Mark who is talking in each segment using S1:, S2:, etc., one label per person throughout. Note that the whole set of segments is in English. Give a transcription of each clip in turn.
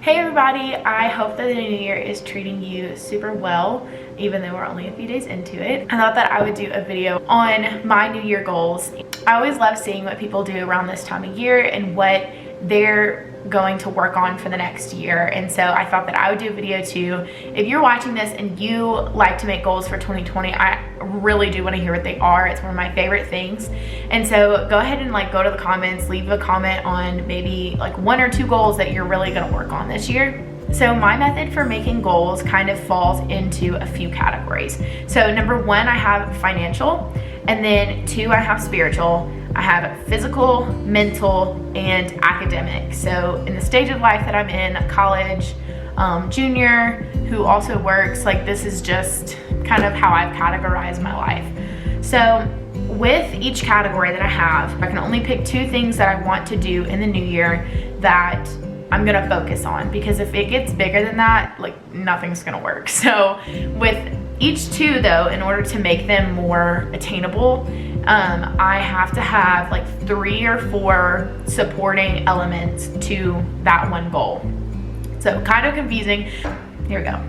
S1: Hey everybody, I hope that the new year is treating you super well, even though we're only a few days into it. I thought that I would do a video on my new year goals. I always love seeing what people do around this time of year and what they're going to work on for the next year, and so I thought that I would do a video too. If you're watching this and you like to make goals for 2020, I really do want to hear what they are. It's one of my favorite things, and so go ahead and go to the comments, leave a comment on maybe one or two goals that you're really going to work on this year. So my method for making goals kind of falls into a few categories. So number one, I have financial, and then two, I have spiritual. I have physical, mental, and academic. So in the stage of life that I'm in, college, junior, who also works, this is just kind of how I've categorized my life. So with each category that I have, I can only pick two things that I want to do in the new year that I'm gonna focus on, because if it gets bigger than that, nothing's gonna work. So with each two though, in order to make them more attainable, I have to have 3 or 4 supporting elements to that one goal. So kind of confusing. Here we go.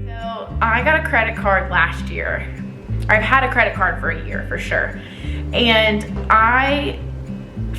S1: So I got a credit card last year. I've had a credit card for a year for sure. And I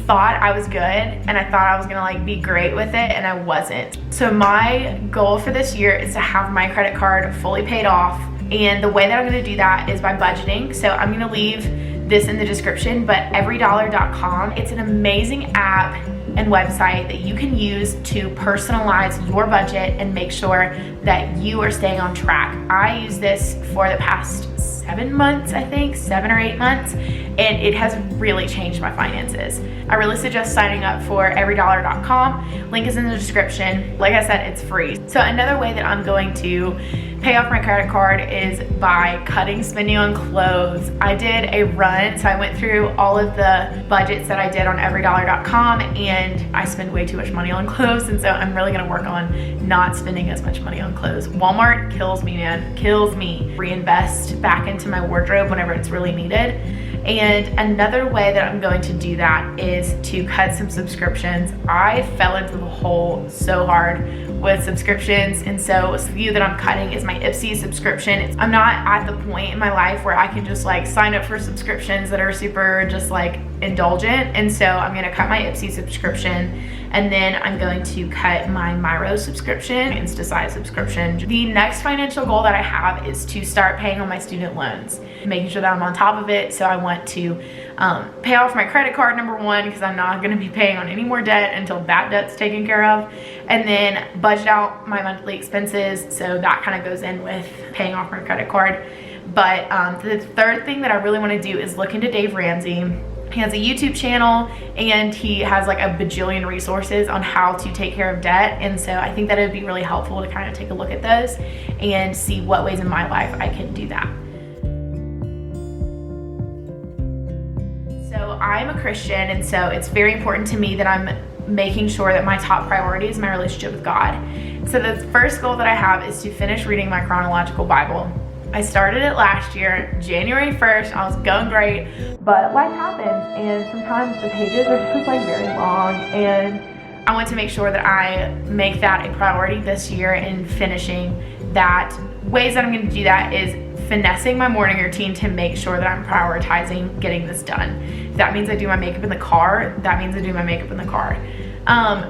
S1: thought I was good, and I thought I was gonna be great with it, and I wasn't. So my goal for this year is to have my credit card fully paid off, and the way that I'm gonna do that is by budgeting. So I'm gonna leave this in the description, but everydollar.com, it's an amazing app and website that you can use to personalize your budget and make sure that you are staying on track. I use this for the past 7 months, I think, 7 or 8 months, and it has really changed my finances. I really suggest signing up for everydollar.com. Link is in the description. Like I said, it's free. So another way that I'm going to pay off my credit card is by cutting spending on clothes. I did a run, so I went through all of the budgets that I did on everydollar.com, and I spend way too much money on clothes, and so I'm really gonna work on not spending as much money on clothes. Walmart kills me, man, kills me. Reinvest back into my wardrobe whenever it's really needed. And another way that I'm going to do that is to cut some subscriptions. I fell into the hole so hard with subscriptions, and so a few that I'm cutting is my Ipsy subscription. I'm not at the point in my life where I can just sign up for subscriptions that are super just indulgent, and so I'm gonna cut my Ipsy subscription, and then I'm going to cut my Myro subscription, InstaSight subscription. The next financial goal that I have is to start paying on my student loans, making sure that I'm on top of it. So I want to pay off my credit card, number one, because I'm not gonna be paying on any more debt until that debt's taken care of, and then budget out my monthly expenses. So that kind of goes in with paying off my credit card. But the third thing that I really want to do is look into Dave Ramsey. He has a YouTube channel, and he has a bajillion resources on how to take care of debt, and so I think that it would be really helpful to kind of take a look at those and see what ways in my life I can do that. So I'm a Christian, and so it's very important to me that I'm making sure that my top priority is my relationship with God. So the first goal that I have is to finish reading my chronological Bible. I started it last year, January 1st, I was going great, but life happens, and sometimes the pages are just very long, and I want to make sure that I make that a priority this year in finishing that. Ways that I'm going to do that is finessing my morning routine to make sure that I'm prioritizing getting this done. If that means I do my makeup in the car, that means I do my makeup in the car.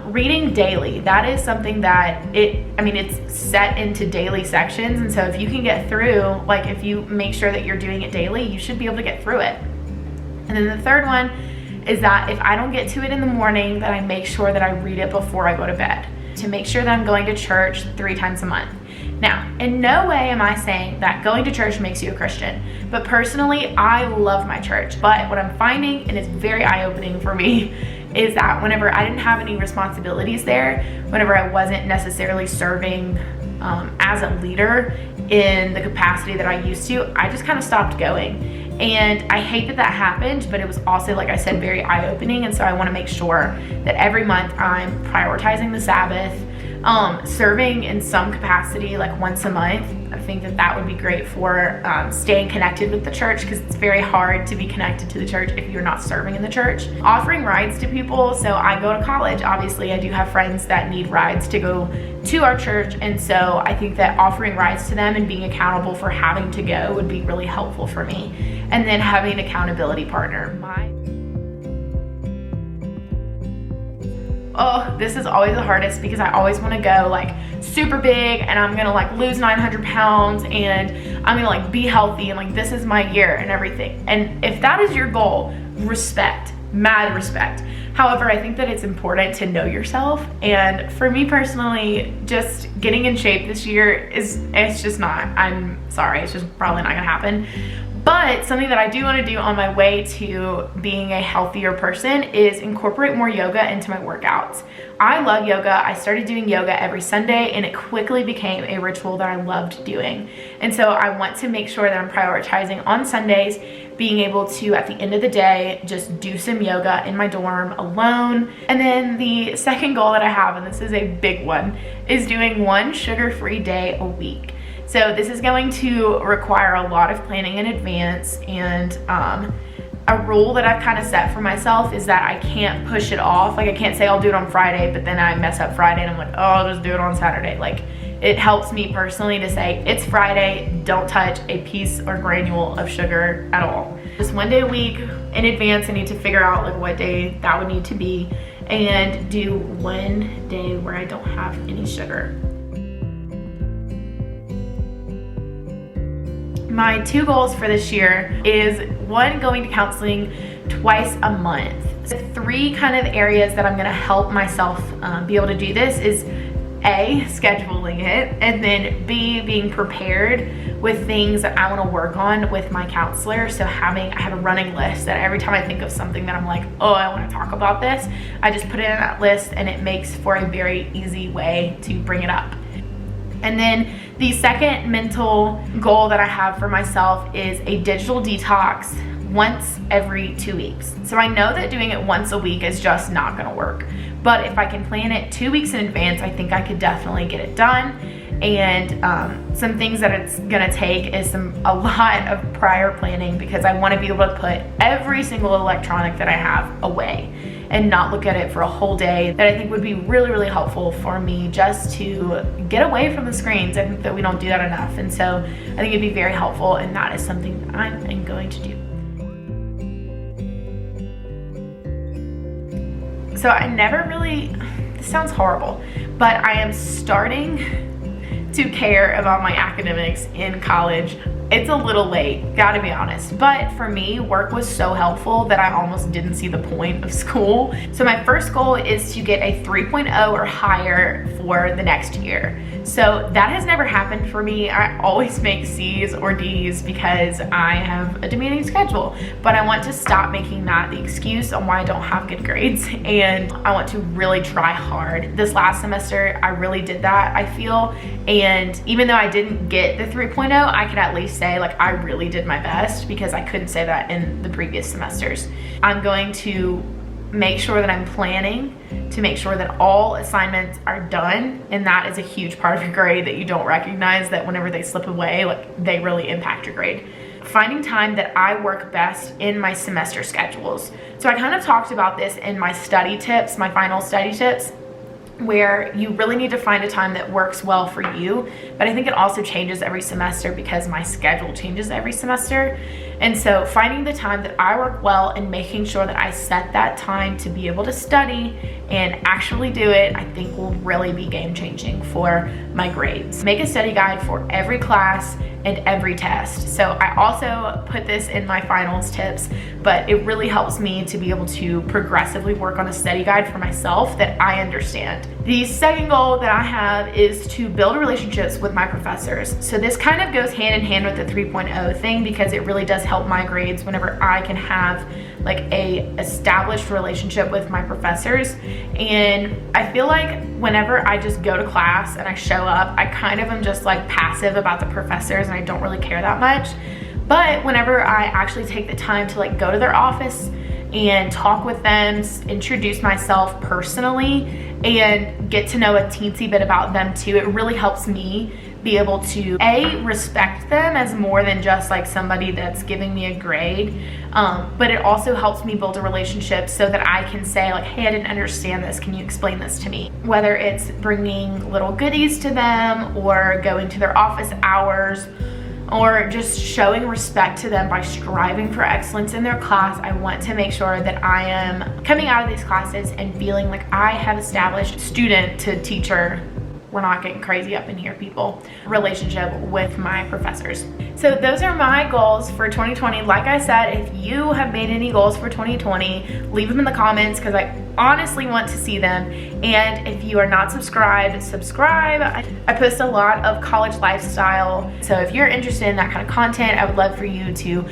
S1: Reading daily, that is something that it's set into daily sections, and so if you can get through, if you make sure that you're doing it daily, you should be able to get through it. And then the third one is that if I don't get to it in the morning, that I make sure that I read it before I go to bed, to make sure that I'm going to church 3 times a month. Now, in no way am I saying that going to church makes you a Christian, but personally, I love my church. But what I'm finding, and it's very eye-opening for me, is that whenever I didn't have any responsibilities there, whenever I wasn't necessarily serving as a leader in the capacity that I used to, I just kind of stopped going. And I hate that that happened, but it was also, like I said, very eye-opening, and so I want to make sure that every month I'm prioritizing the Sabbath, Serving in some capacity, like once a month, I think that would be great for staying connected with the church, because it's very hard to be connected to the church if you're not serving in the church. Offering rides to people. So I go to college, obviously I do have friends that need rides to go to our church, and so I think that offering rides to them and being accountable for having to go would be really helpful for me. And then having an accountability partner. Oh, this is always the hardest, because I always want to go like super big and I'm gonna like lose 900 pounds and I'm gonna like be healthy and like this is my year and everything. And if that is your goal, respect, mad respect. However, I think that it's important to know yourself. And for me personally, just getting in shape this year it's just not, I'm sorry, it's just probably not gonna happen. But something that I do want to do on my way to being a healthier person is incorporate more yoga into my workouts. I love yoga. I started doing yoga every Sunday and it quickly became a ritual that I loved doing. And so I want to make sure that I'm prioritizing on Sundays, being able to, at the end of the day, just do some yoga in my dorm alone. And then the second goal that I have, and this is a big one, is doing one sugar-free day a week. So this is going to require a lot of planning in advance, and a rule that I've kind of set for myself is that I can't push it off. Like I can't say I'll do it on Friday, but then I mess up Friday and I'm like, oh, I'll just do it on Saturday. Like it helps me personally to say it's Friday, don't touch a piece or granule of sugar at all. Just one day a week in advance, I need to figure out like what day that would need to be, and do one day where I don't have any sugar. My 2 goals for this year is 1, going to counseling twice a month. So 3 kind of areas that I'm gonna help myself be able to do this is A, scheduling it, and then B, being prepared with things that I wanna work on with my counselor. So I have a running list that every time I think of something that I'm like, oh, I wanna talk about this, I just put it in that list, and it makes for a very easy way to bring it up. And then the second mental goal that I have for myself is a digital detox once every 2 weeks. So I know that doing it once a week is just not gonna work. But if I can plan it 2 weeks in advance, I think I could definitely get it done. And some things that it's gonna take is a lot of prior planning, because I wanna be able to put every single electronic that I have away and not look at it for a whole day. That I think would be really, really helpful for me, just to get away from the screens. I think that we don't do that enough. And so I think it'd be very helpful, and that is something that I'm going to do. So I never really, this sounds horrible, but I am starting to care about my academics in college. It's a little late, gotta be honest. But for me, work was so helpful that I almost didn't see the point of school. So my first goal is to get a 3.0 or higher for the next year. So that has never happened for me. I always make C's or D's because I have a demanding schedule. But I want to stop making that the excuse on why I don't have good grades. And I want to really try hard. This last semester, I really did that, I feel. And even though I didn't get the 3.0, I could at least say like I really did my best, because I couldn't say that in the previous semesters. I'm going to make sure that I'm planning to make sure that all assignments are done, and that is a huge part of your grade that you don't recognize, that whenever they slip away, like they really impact your grade. Finding time that I work best in my semester schedules. So I kind of talked about this in my study tips, my final study tips, where you really need to find a time that works well for you. But I think it also changes every semester because my schedule changes every semester. And so finding the time that I work well and making sure that I set that time to be able to study and actually do it, I think will really be game changing for my grades. Make a study guide for every class and every test. So I also put this in my finals tips, but it really helps me to be able to progressively work on a study guide for myself that I understand. The second goal that I have is to build relationships with my professors. So this kind of goes hand in hand with the 3.0 thing, because it really does help my grades whenever I can have like a established relationship with my professors. And I feel like whenever I just go to class and I show up, I kind of am just like passive about the professors and I don't really care that much. But whenever I actually take the time to like go to their office and talk with them, introduce myself personally, and get to know a teensy bit about them too. It really helps me be able to respect them as more than just like somebody that's giving me a grade, but it also helps me build a relationship so that I can say like, hey, I didn't understand this, can you explain this to me? Whether it's bringing little goodies to them or going to their office hours, or just showing respect to them by striving for excellence in their class. I want to make sure that I am coming out of these classes and feeling like I have established student to teacher, we're not getting crazy up in here, people, relationship with my professors. So those are my goals for 2020. Like I said, if you have made any goals for 2020, leave them in the comments because I honestly want to see them. And if you are not subscribed, subscribe. I post a lot of college lifestyle. So if you're interested in that kind of content, I would love for you to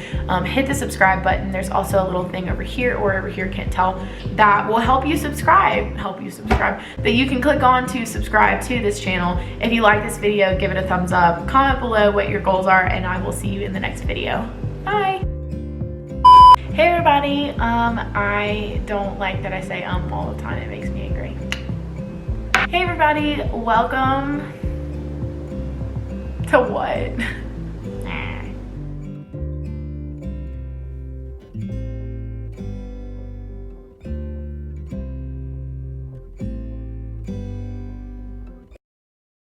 S1: hit the subscribe button. There's also a little thing over here or over here, can't tell, that will help you subscribe, that you can click on to subscribe to this channel. If you like this video, give it a thumbs up, comment below what your goals are, and I will see you in the next video. Bye. Hey everybody, I don't like that I say all the time, it makes me angry. Hey everybody, welcome to what?